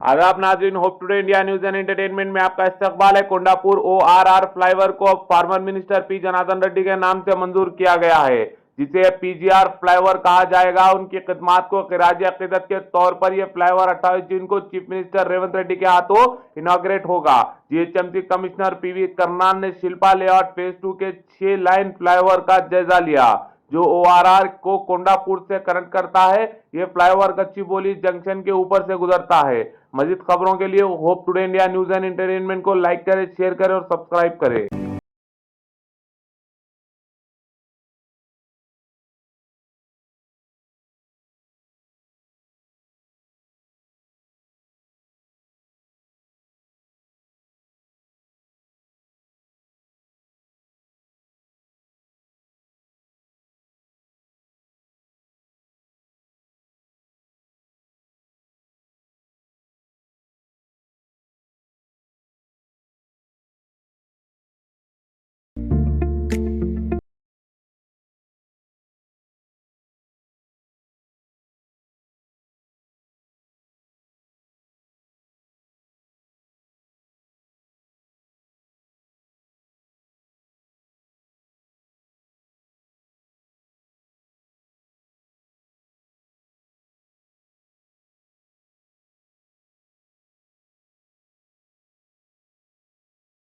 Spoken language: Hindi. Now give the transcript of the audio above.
आदाब नाज़रीन, hope today India news and entertainment में आपका इस्तकबाल है। कोंडापुर ORR फ्लाईओवर को अब farmer minister P Janardan Reddy के नाम से मंजूर किया गया है, जिसे PGR फ्लाईओवर कहा जाएगा। उनकी खिदमात को खिराज अकीदत के तौर पर यह फ्लाईओवर 28 जून को चीफ मिनिस्टर रेवंत रेड्डी के हाथों इनॉग्रेट होगा। GHMC कमिश्नर PV कर्नान ने शिल्पा लेआउट फेज 2 के 6 लाइन फ्लाईओवर का जायजा लिया, जो ORR को कोंडापुर से कनेक्ट करता है। यह फ्लाईओवर गच्चीबोली जंक्शन के ऊपर से गुजरता है। मजीद खबरों के लिए hope today India news and entertainment को लाइक करें, शेयर करें और सब्सक्राइब करें।